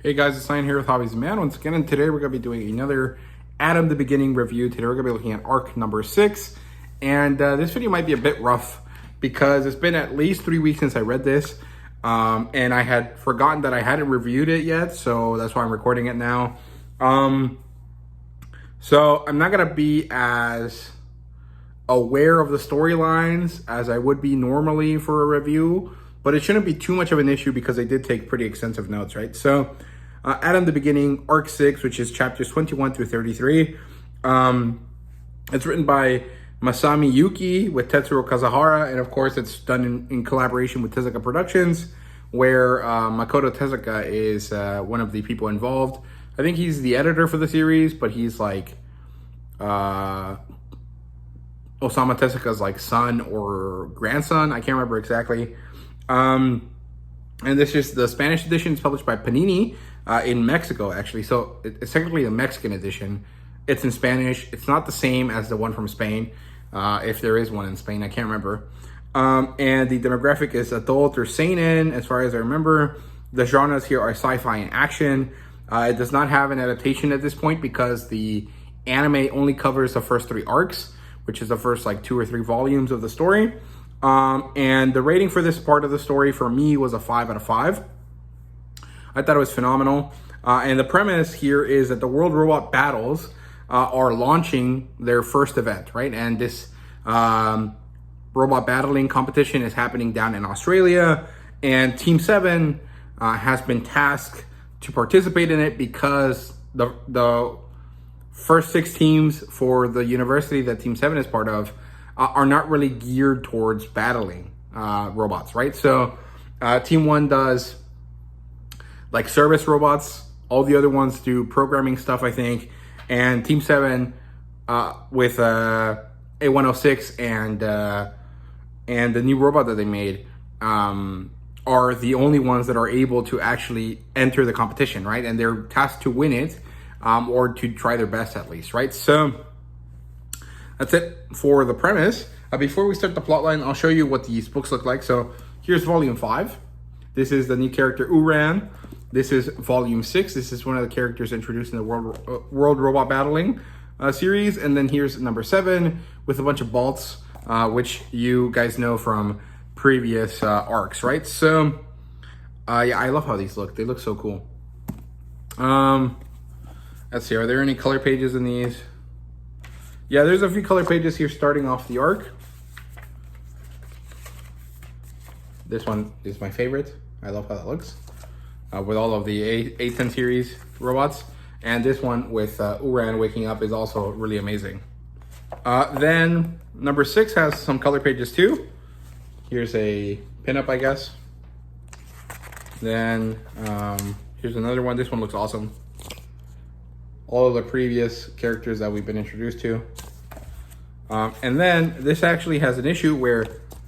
Hey guys, it's Ryan here with HobbiesofaMan once again, and today we're going to be doing another Adam the Beginning review. Today we're going to be looking at arc number 6, and this video might be a bit rough because it's been at least 3 weeks since I read this, and I had forgotten that I hadn't reviewed it yet, so that's why I'm recording it now. So I'm not going to be as aware of the storylines as I would be normally for a review, but it shouldn't be too much of an issue because I did take pretty extensive notes, right? So Adam the Beginning, Arc 6, which is chapters 21 through 33. It's written by Masami Yuki with Tetsuro Kazuhara, and of course it's done in collaboration with Tezuka Productions, where Makoto Tezuka is one of the people involved. I think he's the editor for the series, but he's like Osamu Tezuka's like son or grandson. I can't remember exactly. And this is the Spanish edition. It's published by Panini in Mexico, actually. So it's technically the Mexican edition. It's in Spanish. It's not the same as the one from Spain, if there is one in Spain. I can't remember. And the demographic is adult or seinen, as far as I remember. The genres here are sci-fi and action. It does not have an adaptation at this point because the anime only covers the first 3 arcs, which is the first like 2 or 3 volumes of the story. And the rating for this part of the story for me was a 5 out of 5. I thought it was phenomenal. And the premise here is that the World Robot Battles are launching their first event, right? And this robot battling competition is happening down in Australia. And Team 7 has been tasked to participate in it because the first 6 teams for the university that Team 7 is part of are not really geared towards battling robots, right? So Team 1 does like service robots. All the other ones do programming stuff, I think. And Team 7 with A106 and the new robot that they made are the only ones that are able to actually enter the competition, right? And they're tasked to win it or to try their best at least, right? So that's it for the premise. Before we start the plotline, I'll show you what these books look like. So here's volume 5. This is the new character Uran. This is volume 6. This is one of the characters introduced in the World Robot Battling series. And then here's number 7 with a bunch of bolts, which you guys know from previous arcs, right? So yeah, I love how these look. They look so cool. Let's see, are there any color pages in these? Yeah, there's a few color pages here starting off the arc. This one is my favorite. I love how that looks. With all of the A10 series robots. And this one with Uran waking up is also really amazing. Then number 6 has some color pages too. Here's a pinup, I guess. Then here's another one. This one looks awesome. All of the previous characters that we've been introduced to. And then this actually has an issue where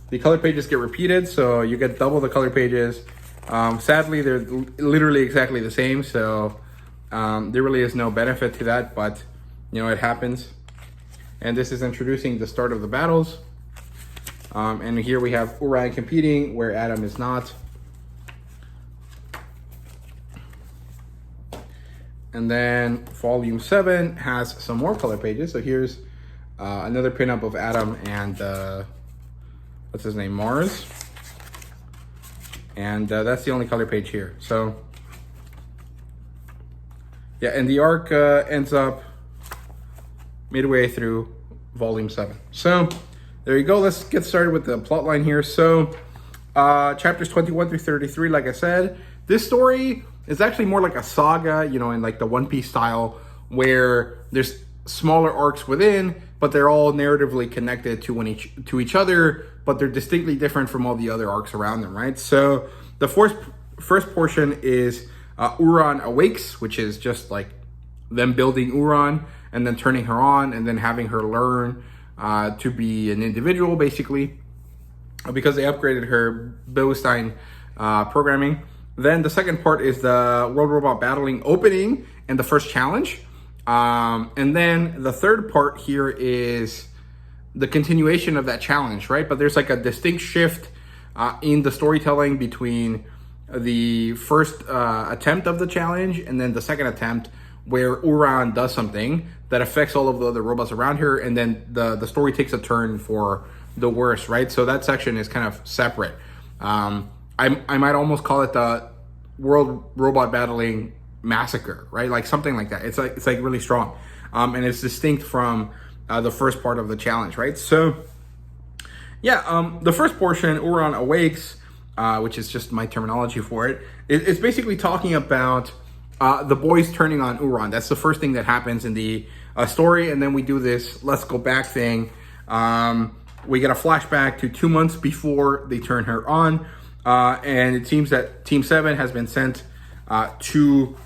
the color pages get repeated, so you get double the color pages. Sadly, they're literally exactly the same, so there really is no benefit to that, but you know, it happens. And this is introducing the start of the battles. And here we have Uran competing where Adam is not. And then volume 7 has some more color pages. So here's another pinup of Adam and what's his name, Mars. And that's the only color page here. So yeah, and the arc ends up midway through volume 7. So there you go. Let's get started with the plot line here. So chapters 21 through 33, like I said, this story is actually more like a saga, you know, in like the One Piece style, where there's smaller arcs within, but they're all narratively connected to each other, but they're distinctly different from all the other arcs around them, right? So the first portion is Uran Awakes, which is just like them building Uran and then turning her on and then having her learn to be an individual, basically, because they upgraded her Bilstein programming. Then the second part is the World Robot Battling opening and the first challenge. And then the third part here is the continuation of that challenge, right? But there's like a distinct shift in the storytelling between the first attempt of the challenge, and then the second attempt where Uran does something that affects all of the other robots around her, and then the story takes a turn for the worse, right? So that section is kind of separate. I might almost call it the World Robot Battling Massacre, right? Like something like that. It's like really strong, and it's distinct from the first part of the challenge, right? So yeah, the first portion, Uran Awakes, which is just my terminology for it, it's basically talking about the boys turning on Uran. That's the first thing that happens in the story, and then we do this let's go back thing. We get a flashback to 2 months before they turn her on, and it seems that Team 7 has been sent to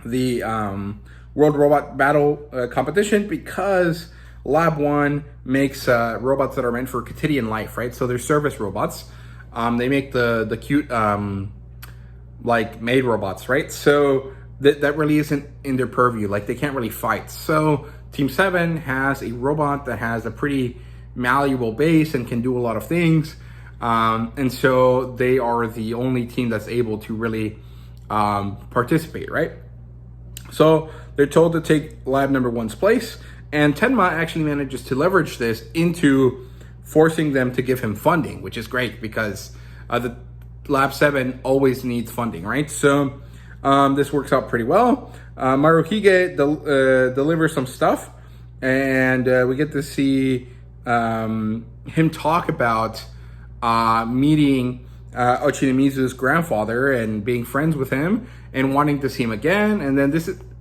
the World Robot Battle competition because Lab 1 makes robots that are meant for quotidian life, right? So they're service robots. They make the cute like maid robots, right? So that really isn't in their purview. Like they can't really fight. So Team 7 has a robot that has a pretty malleable base and can do a lot of things. And so they are the only team that's able to really participate, right? So they're told to take lab number 1's place, and Tenma actually manages to leverage this into forcing them to give him funding, which is great because the Lab 7 always needs funding, right? So this works out pretty well. Maruhige delivers some stuff, and we get to see him talk about meeting Oshinamizu's grandfather and being friends with him and wanting to see him again. And then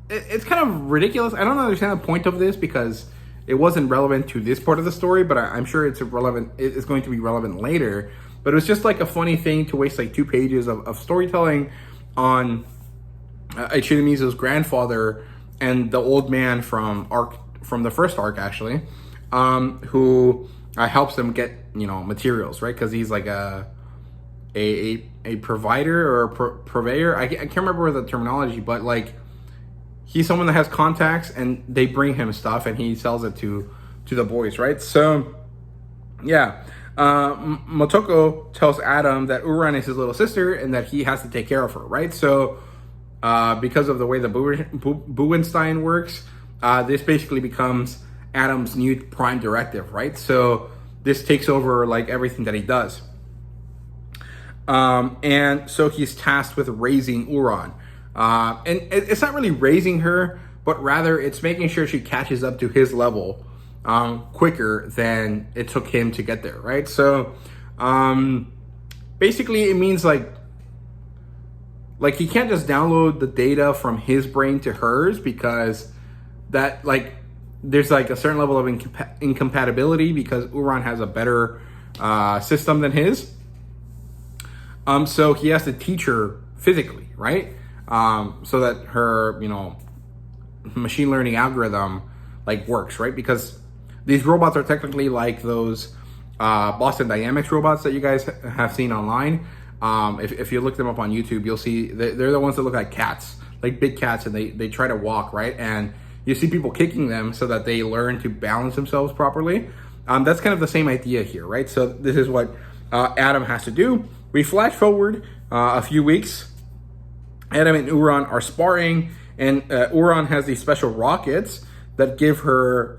it's kind of ridiculous. I don't understand the point of this because it wasn't relevant to this part of the story, but I'm sure it's going to be relevant later. But it was just like a funny thing to waste like 2 pages of storytelling on Oshinamizu's grandfather and the old man from the first arc, actually, who helps them get, materials, right? Because he's like a provider or a purveyor. I can't remember the terminology, but like he's someone that has contacts and they bring him stuff and he sells it to the boys, right? So yeah, Motoko tells Adam that Uran is his little sister and that he has to take care of her, right? So because of the way the Buenstein works, this basically becomes Adam's new prime directive, right? So this takes over like everything that he does. And so he's tasked with raising Uran. And it's not really raising her, but rather it's making sure she catches up to his level quicker than it took him to get there, right? So basically it means like he can't just download the data from his brain to hers because that like there's like a certain level of incompatibility because Uran has a better system than his. So he has to teach her physically, right? So that her, machine learning algorithm like works, right? Because these robots are technically like those Boston Dynamics robots that you guys have seen online. If you look them up on YouTube, you'll see they're the ones that look like cats, like big cats, and they try to walk, right? And you see people kicking them so that they learn to balance themselves properly. That's kind of the same idea here, right? So this is what Adam has to do. We flash forward a few weeks. Adam and Uran are sparring, and Uran has these special rockets that give her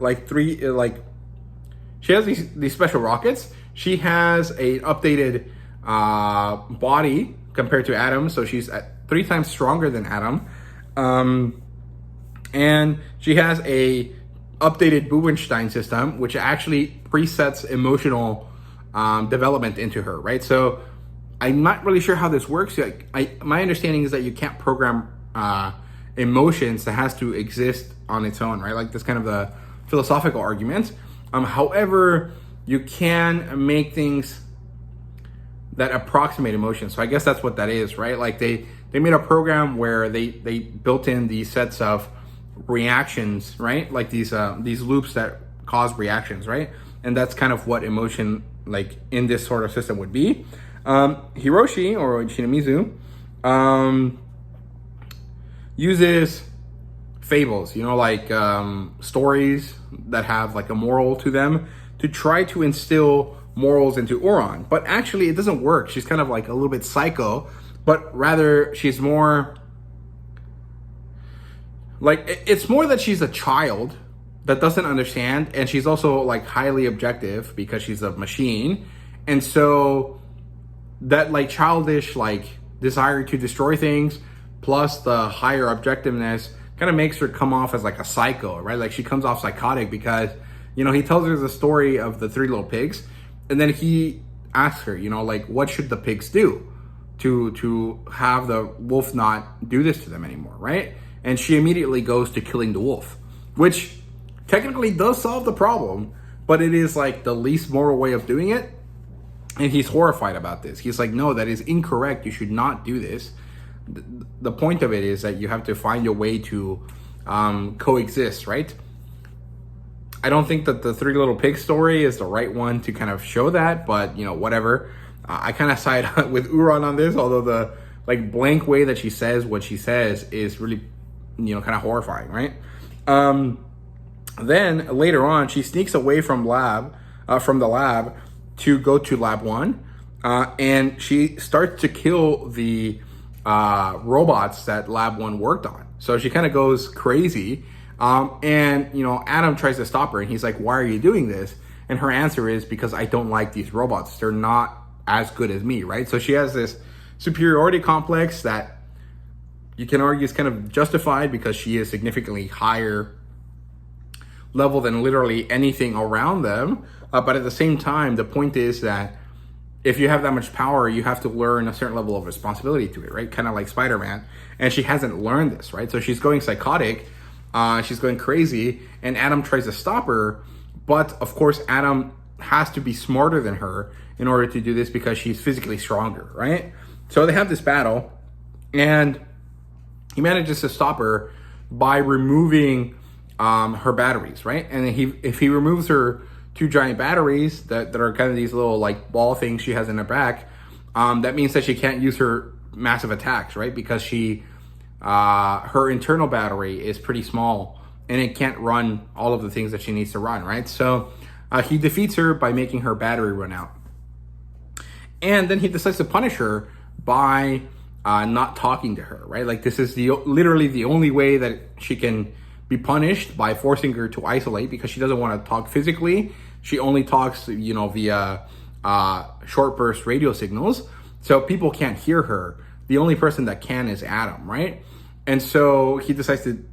she has these special rockets. She has a updated body compared to Adam, so she's 3 times stronger than Adam. And she has a updated Buenstein system, which actually presets emotional development into her, right? So I'm not really sure how this works. My understanding is that you can't program emotions that has to exist on its own, right? Like that's kind of the philosophical argument. However, you can make things that approximate emotions. So I guess that's what that is, right? Like they made a program where they built in these sets of reactions, right? Like these loops that cause reactions, right? And that's kind of what emotion like in this sort of system would be. Hiroshi or Shinamizu uses fables, like stories that have like a moral to them to try to instill morals into Uran. But actually it doesn't work. She's kind of like a little bit psycho. but rather she's more like, it's more that she's a child that doesn't understand, and she's also like highly objective because she's a machine. And so that like childish like desire to destroy things plus the higher objectiveness kind of makes her come off as like a psycho, right? Like she comes off psychotic because, you know, he tells her the story of the three little pigs, and then he asks her, you know, like, what should the pigs do to have the wolf not do this to them anymore, right? And she immediately goes to killing the wolf, which technically does solve the problem, but it is like the least moral way of doing it. And he's horrified about this. He's like, no, that is incorrect. You should not do this. The point of it is that you have to find a way to coexist, right? I don't think that the Three Little Pigs story is the right one to kind of show that, but, you know, whatever. I kind of side with Uran on this, although the like blank way that she says what she says is really, you know, kind of horrifying, right? Then later on, she sneaks away from the lab to go to Lab 1, and she starts to kill the robots that Lab 1 worked on. So she kind of goes crazy, and, you know, Adam tries to stop her, and he's like, why are you doing this? And her answer is, because I don't like these robots. They're not as good as me, right? So she has this superiority complex that you can argue is kind of justified because she is significantly higher level than literally anything around them. But at the same time, the point is that if you have that much power, you have to learn a certain level of responsibility to it, right? Kind of like Spider-Man. And she hasn't learned this, right? So she's going psychotic, she's going crazy, and Adam tries to stop her. But of course, Adam has to be smarter than her in order to do this because she's physically stronger, right? So they have this battle, and he manages to stop her by removing her batteries, right? And if he removes her two giant batteries that are kind of these little like ball things she has in her back, that means that she can't use her massive attacks, right? Because her internal battery is pretty small and it can't run all of the things that she needs to run, right? So he defeats her by making her battery run out. And then he decides to punish her by not talking to her, right? Like this is literally the only way that she can be punished, by forcing her to isolate, because she doesn't want to talk physically. She only talks, you know, via short burst radio signals. So people can't hear her. The only person that can is Adam, right? And so he decides to,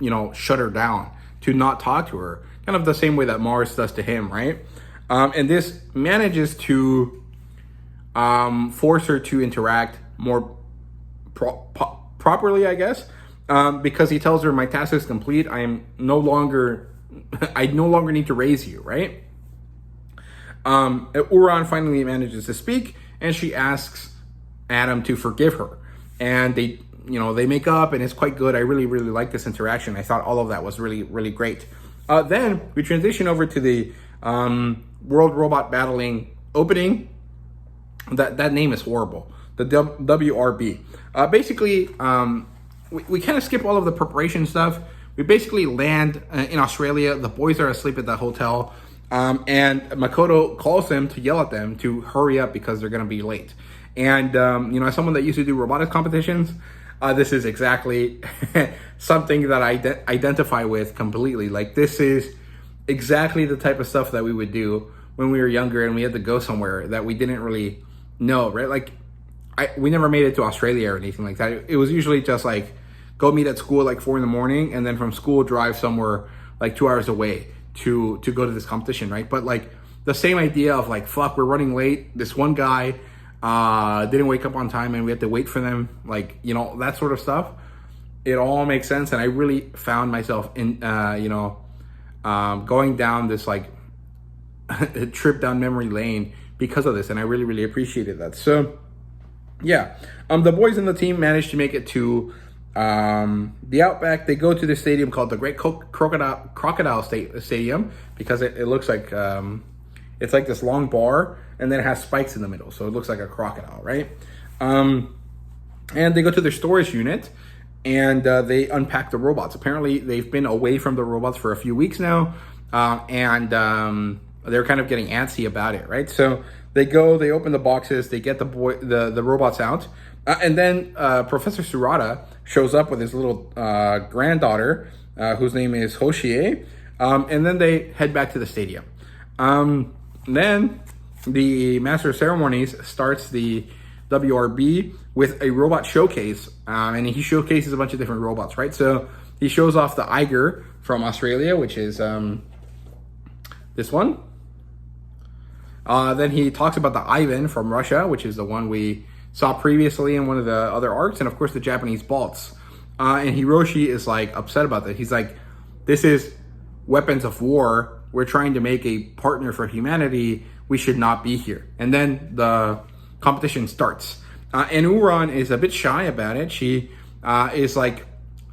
you know, shut her down, to not talk to her, kind of the same way that Mars does to him, right? And this manages to force her to interact more properly, I guess, because he tells her, my task is complete. I no longer need to raise you, right? Uran finally manages to speak, and she asks Adam to forgive her, and they make up, and it's quite good. I really, really like this interaction. I thought all of that was really, really great. Then we transition over to the World Robot Battling opening. That name is horrible. The WRB. Basically, we kind of skip all of the preparation stuff. We basically land in Australia. The boys are asleep at the hotel. And Makoto calls them to yell at them to hurry up because they're going to be late. And, as someone that used to do robotics competitions, this is exactly something that I identify with completely. Like, this is exactly the type of stuff that we would do when we were younger and we had to go somewhere that we didn't really know, right? Like, we never made it to Australia or anything like that. It was usually just like, go meet at school at like 4 a.m, and then from school drive somewhere like 2 hours away to go to this competition, right? But like the same idea of like, fuck, we're running late. This one guy didn't wake up on time and we had to wait for them. Like, that sort of stuff. It all makes sense. And I really found myself in, going down this like trip down memory lane because of this. And I really, really appreciated that. So yeah, the boys in the team managed to make it to the Outback. They go to the stadium called the Great Crocodile Stadium because it looks like it's like this long bar, and then it has spikes in the middle, so it looks like a crocodile, right? And they go to their storage unit, and they unpack the robots. Apparently, they've been away from the robots for a few weeks now, and they're kind of getting antsy about it, right? So They go, they open the boxes, they get the robots out, and then Professor Surata shows up with his little granddaughter, whose name is Hoshie, and then they head back to the stadium. Then the Master of Ceremonies starts the WRB with a robot showcase, and he showcases a bunch of different robots, right? So he shows off the Eiger from Australia, which is this one. Then he talks about the Ivan from Russia, which is the one we saw previously in one of the other arcs, and of course the Japanese Balts. And Hiroshi is like upset about that. He's like, this is weapons of war. We're trying to make a partner for humanity. We should not be here. And then the competition starts. And Uran is a bit shy about it. She is like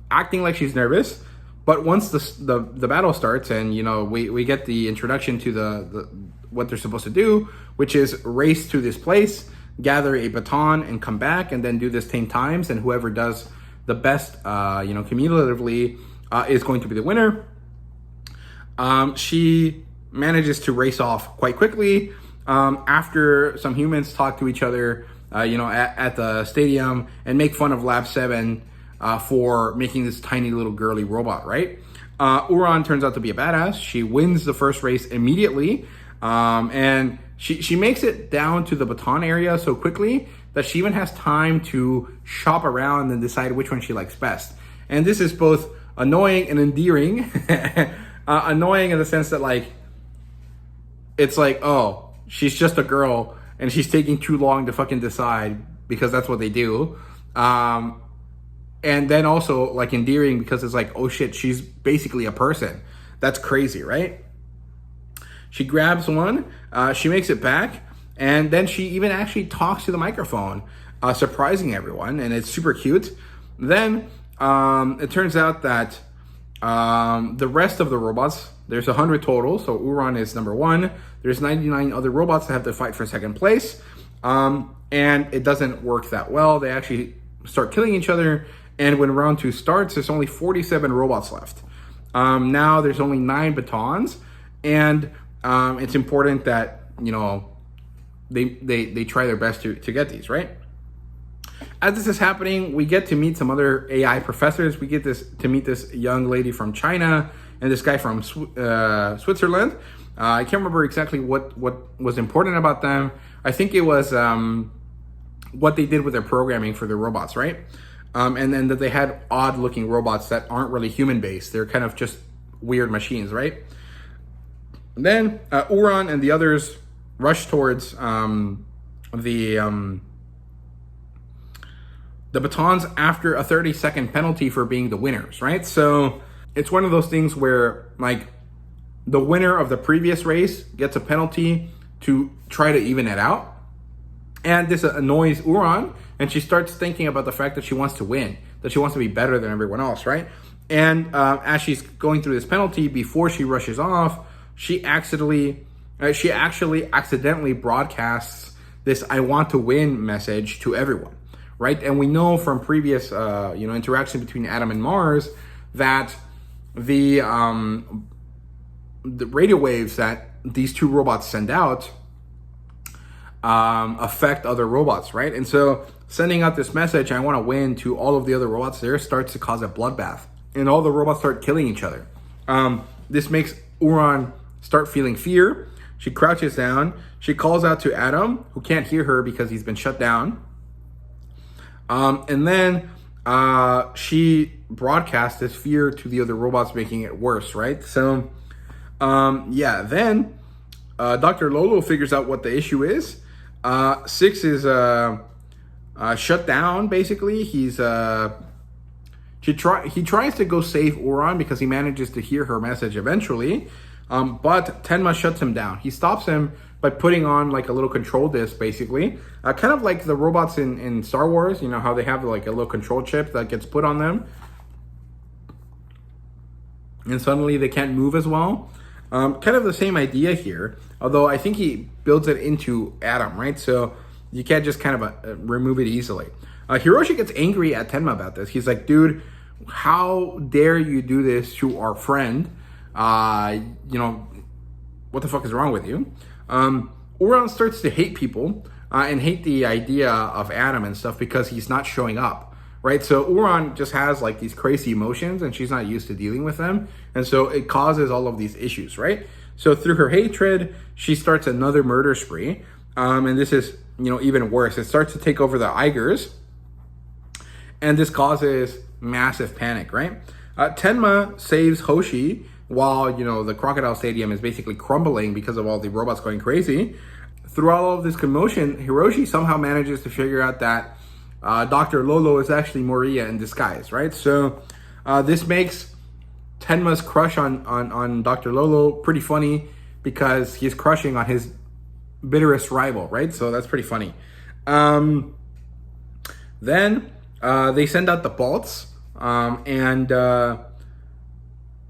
acting like she's nervous. But once the battle starts, and you know, we get the introduction to the what they're supposed to do, which is race to this place, gather a baton, and come back, and then do this 10 times, and whoever does the best, cumulatively, is going to be the winner. She manages to race off quite quickly after some humans talk to each other, at the stadium and make fun of Lab 7 for making this tiny little girly robot, right? Uran turns out to be a badass. She wins the first race immediately, and she makes it down to the baton area so quickly that she even has time to shop around and decide which one she likes best. And this is both annoying and endearing. Annoying in the sense that, like, it's like, oh, she's just a girl and she's taking too long to fucking decide, because that's what they do. And then also, like, endearing because it's like, oh shit, she's basically a person. That's crazy, right? She grabs one, she makes it back, and then she even actually talks to the microphone, surprising everyone, and it's super cute. Then it turns out that the rest of the robots, there's 100 total, so Uran is number 1. There's 99 other robots that have to fight for second place, and it doesn't work that well. They actually start killing each other, and when round 2 starts, there's only 47 robots left. Now there's only 9 batons, and it's important that, you know, they try their best to get these, right? As this is happening, we get to meet some other AI professors. We get to meet this young lady from China and this guy from Switzerland. I can't remember exactly what was important about them. I think it was what they did with their programming for their robots, right? And then that they had odd-looking robots that aren't really human-based. They're kind of just weird machines, right? And then Uran and the others rush towards the batons after a 30-second penalty for being the winners, right? So it's one of those things where, like, the winner of the previous race gets a penalty to try to even it out. And this annoys Uran, and she starts thinking about the fact that she wants to win, that she wants to be better than everyone else, right? And as she's going through this penalty, before she rushes off, she actually accidentally broadcasts this "I want to win" message to everyone, right? And we know from previous interaction between Adam and Mars that the radio waves that these two robots send out affect other robots, right? And so sending out this message, "I want to win," to all of the other robots there starts to cause a bloodbath, and all the robots start killing each other. This makes Uran start feeling fear. She crouches down. She calls out to Adam, who can't hear her because he's been shut down. And then she broadcasts this fear to the other robots, making it worse, right? So, then Dr. Lolo figures out what the issue is. 6 is shut down, basically. He tries to go save Uran because he manages to hear her message eventually. But Tenma shuts him down. He stops him by putting on like a little control disc, basically. Kind of like the robots in Star Wars, you know, how they have like a little control chip that gets put on them. And suddenly they can't move as well. Kind of the same idea here, although I think he builds it into Adam, right? So you can't just kind of remove it easily. Hiroshi gets angry at Tenma about this. He's like, dude, how dare you do this to our friend? What the fuck is wrong with you? Uran starts to hate people and hate the idea of Adam and stuff because he's not showing up, right? So Uran just has like these crazy emotions and she's not used to dealing with them. And so it causes all of these issues, right? So through her hatred, she starts another murder spree. And this is, even worse. It starts to take over the Igers. And this causes massive panic, right? Tenma saves Hoshi while, the Crocodile Stadium is basically crumbling because of all the robots going crazy. Through all of this commotion, Hiroshi somehow manages to figure out that Dr. Lolo is actually Moriya in disguise, right? So this makes Tenma's crush on Dr. Lolo pretty funny because he's crushing on his bitterest rival, right? So that's pretty funny. Then they send out the bolts, and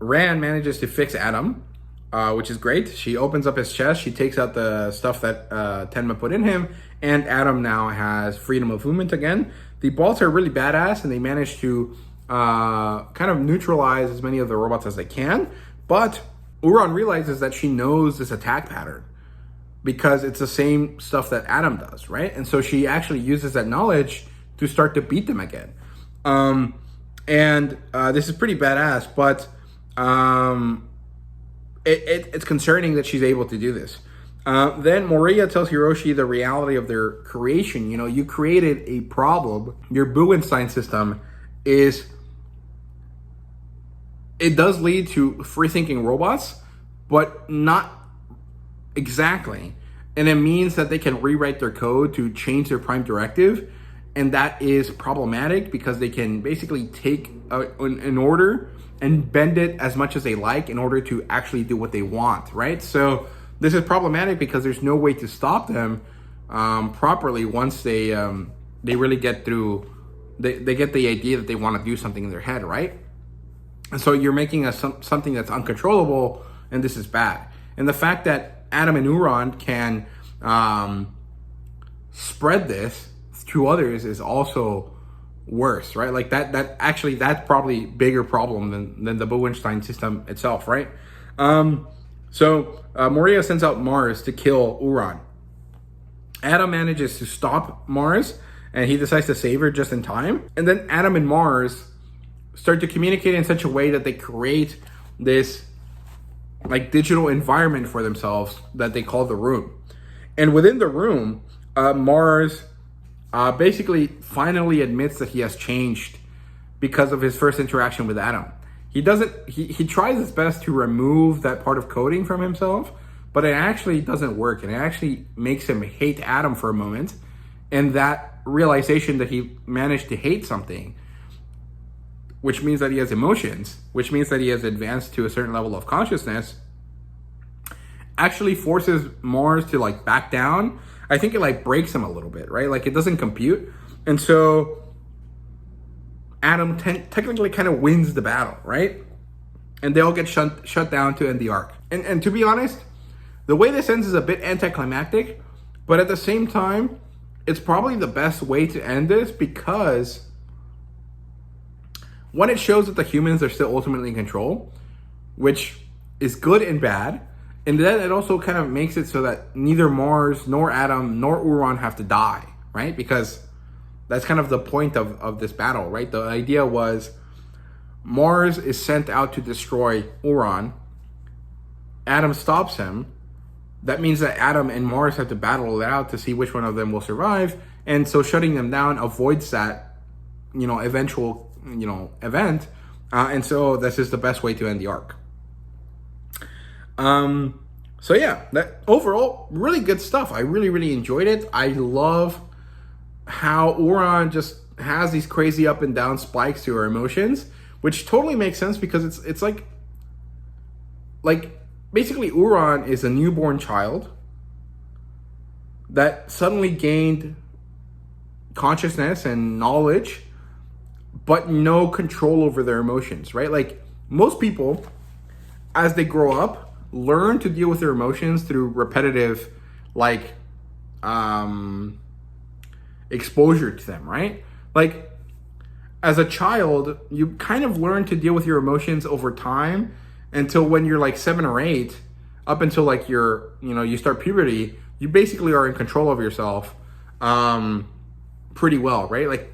Ran manages to fix Adam, which is great. She opens up his chest, she takes out the stuff that Tenma put in him, and Adam now has freedom of movement again. The bolts are really badass, and they manage to kind of neutralize as many of the robots as they can, but Uran realizes that she knows this attack pattern because it's the same stuff that Adam does, right? And so she actually uses that knowledge to start to beat them again. This is pretty badass, but it's concerning that she's able to do this. Then Moriya tells Hiroshi the reality of their creation. You created a problem. Your Buenstein system it does lead to free-thinking robots, but not exactly. And it means that they can rewrite their code to change their prime directive. And that is problematic because they can basically take an order and bend it as much as they like in order to actually do what they want, right? So this is problematic because there's no way to stop them properly once they really get through, they get the idea that they want to do something in their head, right? And so you're making something that's uncontrollable, and this is bad. And the fact that Adam and Uran can spread this to others is also worse, right? Like that's probably bigger problem than the Buenstein system itself, right? So Moriya sends out Mars to kill Uran. Adam manages to stop Mars, and he decides to save her just in time. And then Adam and Mars start to communicate in such a way that they create this like digital environment for themselves that they call the room. And within the room, Mars basically finally admits that he has changed because of his first interaction with Adam. He tries his best to remove that part of coding from himself, but it actually doesn't work, and it actually makes him hate Adam for a moment. And that realization that he managed to hate something, which means that he has emotions, which means that he has advanced to a certain level of consciousness, actually forces Mars to like back down. I think it like breaks him a little bit, right? Like it doesn't compute. And so Adam technically kind of wins the battle, right? And they all get shut down to end the arc. And to be honest, the way this ends is a bit anticlimactic, but at the same time, it's probably the best way to end this because one, it shows that the humans are still ultimately in control, which is good and bad. And then it also kind of makes it so that neither Mars, nor Adam, nor Uran have to die, right? Because that's kind of the point of this battle, right? The idea was Mars is sent out to destroy Uran. Adam stops him. That means that Adam and Mars have to battle it out to see which one of them will survive. And so shutting them down avoids that, eventual, event. And so this is the best way to end the arc. So yeah, that overall, really good stuff. I really, really enjoyed it. I love how Uran just has these crazy up and down spikes to her emotions, which totally makes sense because it's like basically Uran is a newborn child that suddenly gained consciousness and knowledge, but no control over their emotions, right? Like most people, as they grow up, learn to deal with their emotions through repetitive, exposure to them, right? Like, as a child, you kind of learn to deal with your emotions over time until when you're like 7 or 8, up until like you start puberty, you basically are in control of yourself pretty well, right? Like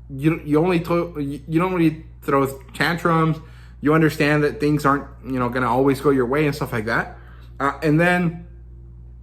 you don't really throw tantrums. You understand that things aren't, going to always go your way and stuff like that. And then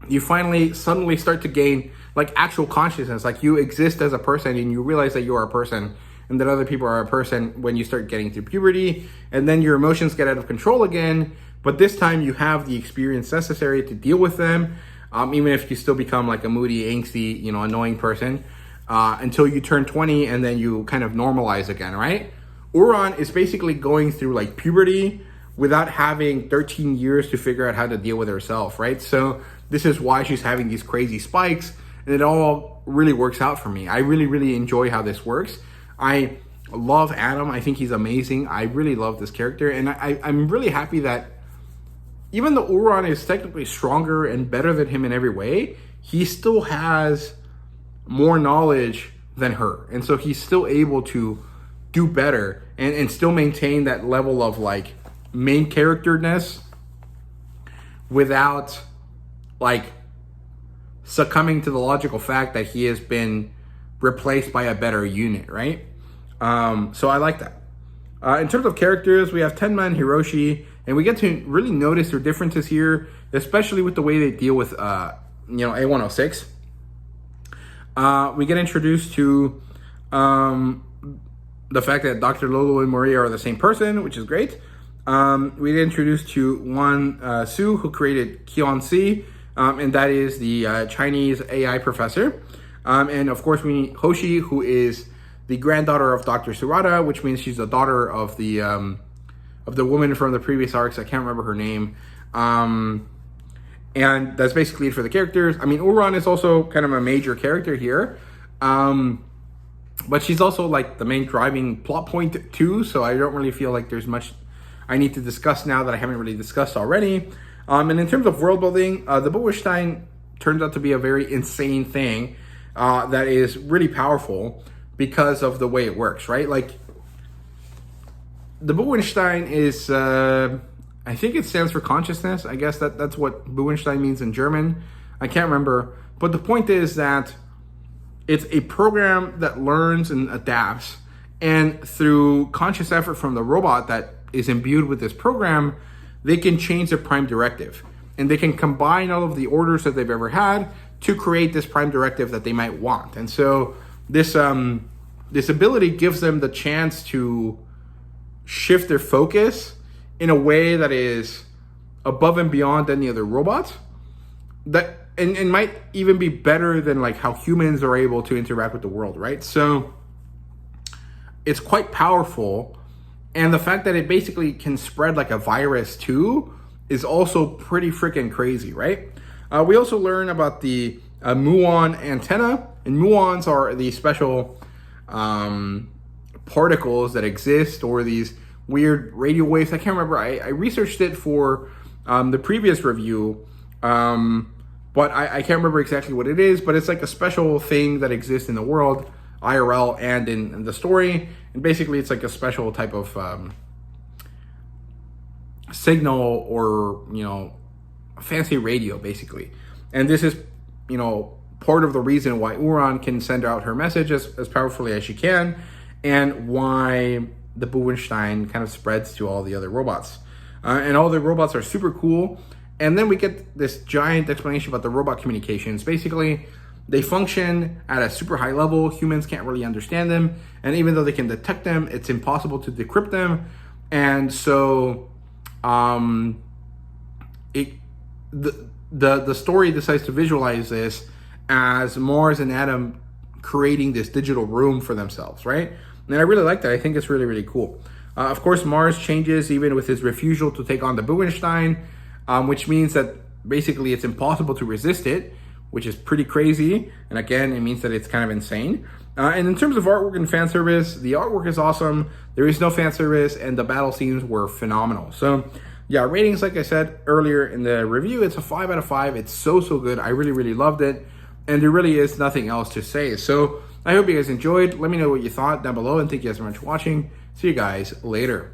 you finally suddenly start to gain like actual consciousness. Like you exist as a person and you realize that you are a person and that other people are a person when you start getting through puberty. And then your emotions get out of control again. But this time you have the experience necessary to deal with them. Even if you still become like a moody, angsty, annoying person until you turn 20 and then you kind of normalize again, right? Uran is basically going through like puberty without having 13 years to figure out how to deal with herself, right? So this is why she's having these crazy spikes, and it all really works out for me. I really, really enjoy how this works. I love Adam. I think he's amazing. I really love this character, and I'm really happy that even though Uran is technically stronger and better than him in every way, he still has more knowledge than her. And so he's still able to do better and still maintain that level of like main characterness without like succumbing to the logical fact that he has been replaced by a better unit, right? So I like that. In terms of characters, we have Tenma and Hiroshi, and we get to really notice their differences here, especially with the way they deal with, A106. We get introduced to the fact that Dr. Lolo and Maria are the same person, which is great. We get introduced to Wan Su, who created Kyon-si, and that is the Chinese AI professor. And of course, we meet Hoshi, who is the granddaughter of Dr. Surata, which means she's the daughter of the woman from the previous arcs. I can't remember her name. And that's basically it for the characters. I mean, Uran is also kind of a major character here. But she's also like the main driving plot point too. So I don't really feel like there's much I need to discuss now that I haven't really discussed already. And in terms of world building, the Buchstein turns out to be a very insane thing that is really powerful because of the way it works, right? Like the Buchstein is, I think it stands for consciousness. I guess that's what Buchstein means in German. I can't remember. But the point is that it's a program that learns and adapts. And through conscious effort from the robot that is imbued with this program, they can change the prime directive. And they can combine all of the orders that they've ever had to create this prime directive that they might want. And so this ability gives them the chance to shift their focus in a way that is above and beyond any other robots. That and might even be better than like how humans are able to interact with the world, right? So it's quite powerful. And the fact that it basically can spread like a virus too is also pretty freaking crazy, right? We also learn about the muon antenna. And muons are the special particles that exist, or these weird radio waves. I can't remember. I researched it for the previous review, but I can't remember exactly what it is. But it's like a special thing that exists in the world, IRL, and in the story. And basically, it's like a special type of signal, or fancy radio, basically. And this is part of the reason why Uran can send out her message as powerfully as she can, and why the Buchstein kind of spreads to all the other robots. And all the robots are super cool. And then we get this giant explanation about the robot communications. Basically, they function at a super high level. Humans can't really understand them. And even though they can detect them, it's impossible to decrypt them. And so the story decides to visualize this as Mars and Adam creating this digital room for themselves, right? And I really like that. I think it's really, really cool. Of course, Mars changes even with his refusal to take on the Buchstein, which means that basically it's impossible to resist it, which is pretty crazy. And again, it means that it's kind of insane. And in terms of artwork and fan service, the artwork is awesome. There is no fan service, and the battle scenes were phenomenal. So yeah, ratings, like I said earlier in the review, it's a 5 out of 5. It's so good. I really, really loved it. And there really is nothing else to say. So I hope you guys enjoyed. Let me know what you thought down below, and thank you guys so much for watching. See you guys later.